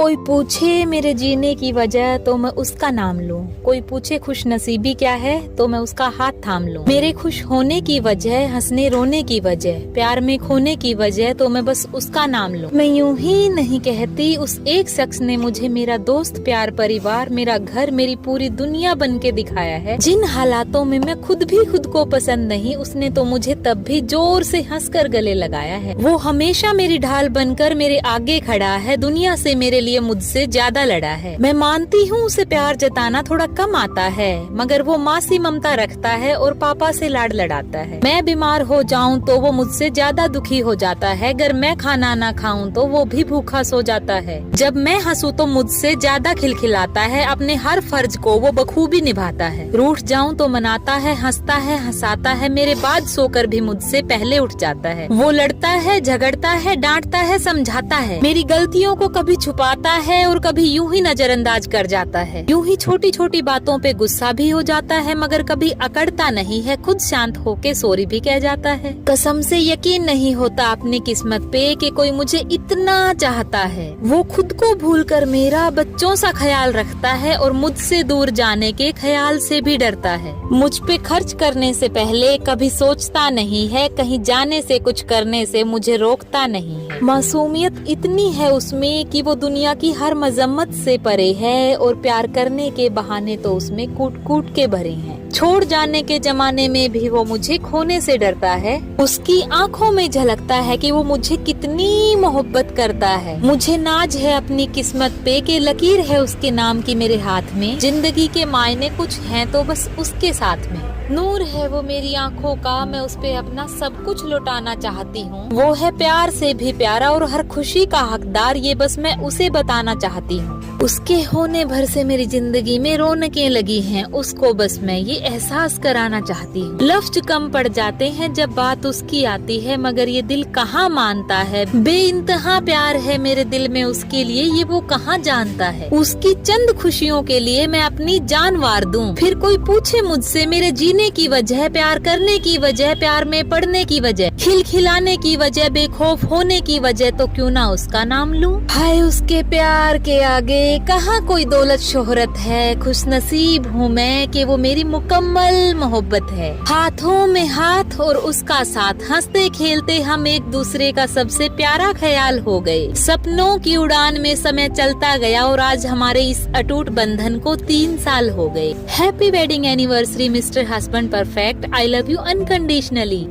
कोई पूछे मेरे जीने की वजह तो मैं उसका नाम लूं, कोई पूछे खुश नसीबी क्या है तो मैं उसका हाथ थाम लूं। मेरे खुश होने की वजह, हंसने रोने की वजह, प्यार में खोने की वजह तो मैं बस उसका नाम लूं। मैं यूं ही नहीं कहती, उस एक शख्स ने मुझे मेरा दोस्त, प्यार, परिवार, मेरा घर, मेरी पूरी दुनिया बन के दिखाया है। जिन हालातों में मैं खुद भी खुद को पसंद नहीं, उसने तो मुझे तब भी जोर से हंसकर गले लगाया है। वो हमेशा मेरी ढाल बनकर मेरे आगे खड़ा है, दुनिया से मेरे लिए मुझसे ज्यादा लड़ा है। मैं मानती हूँ उसे प्यार जताना थोड़ा कम आता है, मगर वो माँ सी ममता रखता है और पापा से लाड लड़ाता है। मैं बीमार हो जाऊँ तो वो मुझसे ज्यादा दुखी हो जाता है, अगर मैं खाना ना खाऊं तो वो भी भूखा सो जाता है। जब मैं हंसूं तो मुझसे ज्यादा खिलखिलाता है, अपने हर फर्ज को वो बखूबी निभाता है। रूठ जाऊं तो मनाता है, हंसता है, हंसाता है, मेरे बाद सोकर भी मुझसे पहले उठ जाता है। वो लड़ता है, झगड़ता है, डांटता है, समझाता है, मेरी गलतियों को कभी छुपाता है और कभी यूं ही नजरअंदाज कर जाता है। यूं ही छोटी छोटी बातों पे गुस्सा भी हो जाता है, मगर कभी अकड़ता नहीं है, खुद शांत होके सॉरी भी कह जाता है। कसम से यकीन नहीं होता अपनी किस्मत पे कि कोई मुझे इतना चाहता है। वो खुद को भूलकर मेरा बच्चों सा ख्याल रखता है और मुझसे दूर जाने के ख्याल से भी डरता है। मुझ पे खर्च करने से पहले कभी सोचता नहीं है, कहीं जाने से कुछ करने से मुझे रोकता नहीं है। मासूमियत इतनी है उसमें कि वो दुनिया की हर मजम्मत से परे है और प्यार करने के बहाने तो उसमें कूट कूट के भरे हैं। छोड़ जाने के जमाने में भी वो मुझे खोने से डरता है। उसकी आंखों में झलकता है कि वो मुझे कितनी मोहब्बत करता है। मुझे नाज है अपनी किस्मत पे कि लकीर है उसके नाम की मेरे हाथ में। जिंदगी के मायने कुछ हैं तो बस उसके साथ में। नूर है वो मेरी आंखों का, मैं उस पे अपना सब कुछ लुटाना चाहती हूँ। वो है प्यार से भी प्यारा और हर खुशी का हकदार, ये बस मैं उसे बताना चाहती हूँ। उसके होने भर से मेरी जिंदगी में रौनकें लगी हैं, उसको बस मैं ये एहसास कराना चाहती हूँ। लफ्ज कम पड़ जाते हैं जब बात उसकी आती है, मगर ये दिल कहाँ मानता है। बेइंतहा प्यार है मेरे दिल में उसके लिए, ये वो कहाँ जानता है। उसकी चंद खुशियों के लिए मैं अपनी जान वार दूं। फिर कोई पूछे मुझसे मेरे जीने की वजह, प्यार करने की वजह, प्यार में पड़ने की वजह, खिलखिलाने की वजह, बेखौफ होने की वजह, तो क्यों ना उसका नाम लूं। हाय उसके प्यार के आगे कहाँ कोई दौलत शोहरत है। खुश नसीब हूँ मैं कि वो मेरी मुकम्मल मोहब्बत है। हाथों में हाथ और उसका साथ, हंसते खेलते हम एक दूसरे का सबसे प्यारा ख्याल हो गए। सपनों की उड़ान में समय चलता गया और आज हमारे इस अटूट बंधन को 3 साल हो गए। Happy wedding anniversary mister husband perfect, I love you unconditionally.